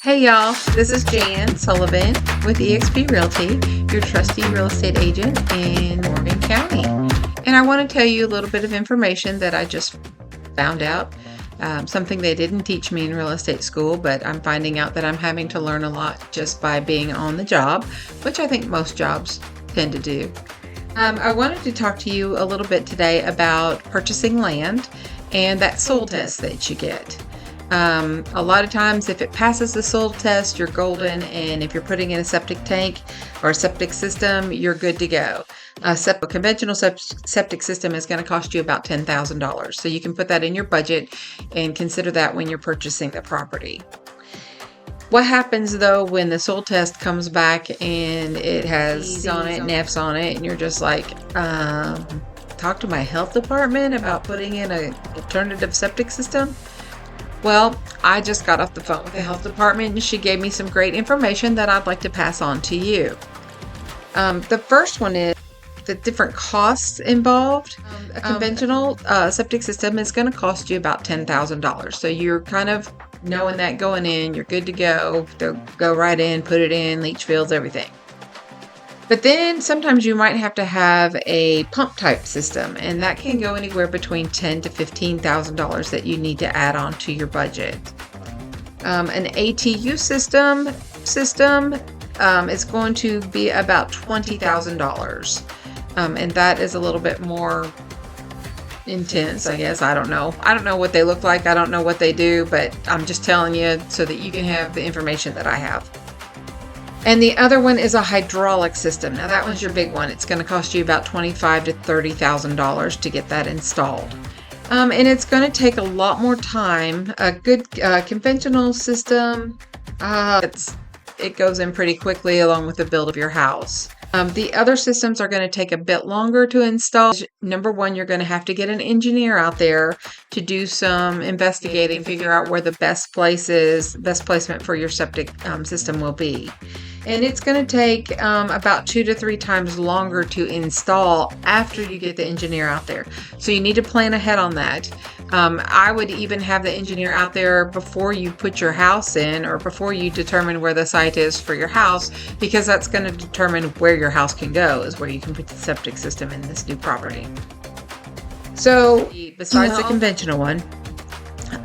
Hey y'all, this is Jan Sullivan with eXp Realty, your trusty real estate agent in Morgan County. And I want to tell you a little bit of information that I just found out, something they didn't teach me in real estate school, but I'm finding out that I'm having to learn a lot just by being on the job, which I think most jobs tend to do. I wanted to talk to you a little bit today about purchasing land and that soil test that you get. A lot of times if it passes the soil test, you're golden, and if you're putting in a septic tank or a septic system, you're good to go. A conventional septic system is going to cost you about $10,000, so you can put that in your budget and consider that when you're purchasing the property. What happens though when the soil test comes back and it has C's on it and F's on it, and you're just like, talk to my health department about putting in an alternative septic system? Well, I just got off the phone with the health department and she gave me some great information that I'd like to pass on to you. The first one is the different costs involved. A conventional septic system is going to cost you about $10,000. So you're kind of knowing that going in, you're good to go. They'll go right in, put it in, leach fields, everything. But then sometimes you might have to have a pump type system, and that can go anywhere between $10,000 to $15,000 that you need to add on to your budget. An ATU system is going to be about $20,000, and that is a little bit more intense, I guess. I don't know what they look like. I don't know what they do, but I'm just telling you so that you can have the information that I have. And the other one is a hydraulic system. Now that one's your big one. It's going to cost you about $25,000 to $30,000 to get that installed. And it's going to take a lot more time. A good conventional system, it goes in pretty quickly along with the build of your house. The other systems are going to take a bit longer to install. Number one, you're going to have to get an engineer out there to do some investigating, figure out where the best placement for your septic system will be. And it's going to take about 2 to 3 times longer to install after you get the engineer out there. So you need to plan ahead on that. I would even have the engineer out there before you put your house in, or before you determine where the site is for your house, because that's going to determine where your house can go, is where you can put the septic system in this new property. So besides the conventional one,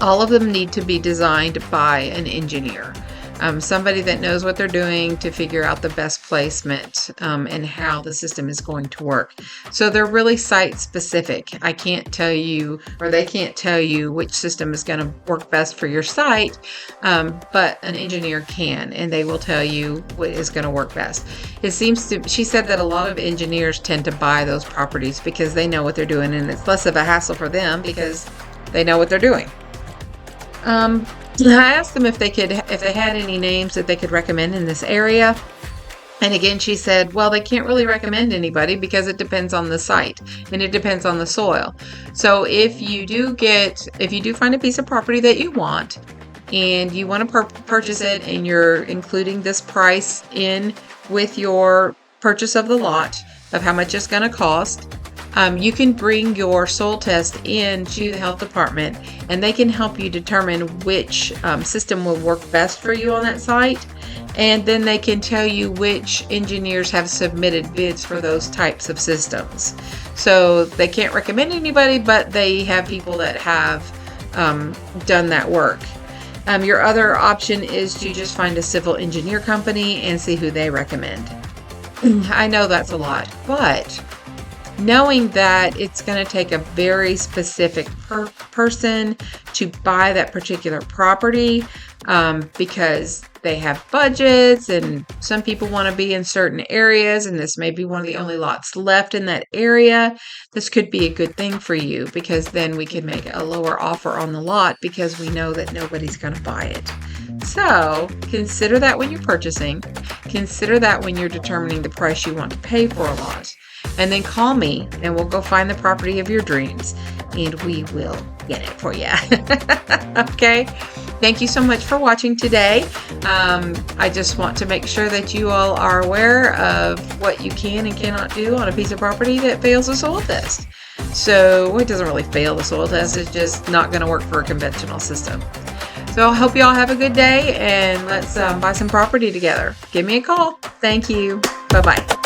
all of them need to be designed by an engineer. Somebody that knows what they're doing to figure out the best placement and how the system is going to work. So they're really site specific. I can't tell you, or they can't tell you which system is going to work best for your site, but an engineer can, and they will tell you what is going to work best. She said that a lot of engineers tend to buy those properties because they know what they're doing, and it's less of a hassle for them because they know what they're doing. I asked them if they had any names that they could recommend in this area. And again, she said, well, they can't really recommend anybody because it depends on the site and it depends on the soil. So if you do find a piece of property that you want and you want to purchase it, and you're including this price in with your purchase of the lot of how much it's going to cost, you can bring your soil test in to the health department, and they can help you determine which system will work best for you on that site. And then they can tell you which engineers have submitted bids for those types of systems. So they can't recommend anybody, but they have people that have done that work. Your other option is to just find a civil engineer company and see who they recommend. I know that's a lot, but knowing that it's going to take a very specific person to buy that particular property, because they have budgets, and some people want to be in certain areas, and this may be one of the only lots left in that area. This could be a good thing for you, because then we can make a lower offer on the lot because we know that nobody's going to buy it. So consider that when you're purchasing. Consider that when you're determining the price you want to pay for a lot. And then call me and we'll go find the property of your dreams, and we will get it for you. Okay? Thank you so much for watching today. I just want to make sure that you all are aware of what you can and cannot do on a piece of property that fails a soil test. So it doesn't really fail the soil test. It's just not going to work for a conventional system. So I hope you all have a good day, and let's buy some property together. Give me a call. Thank you. Bye-bye.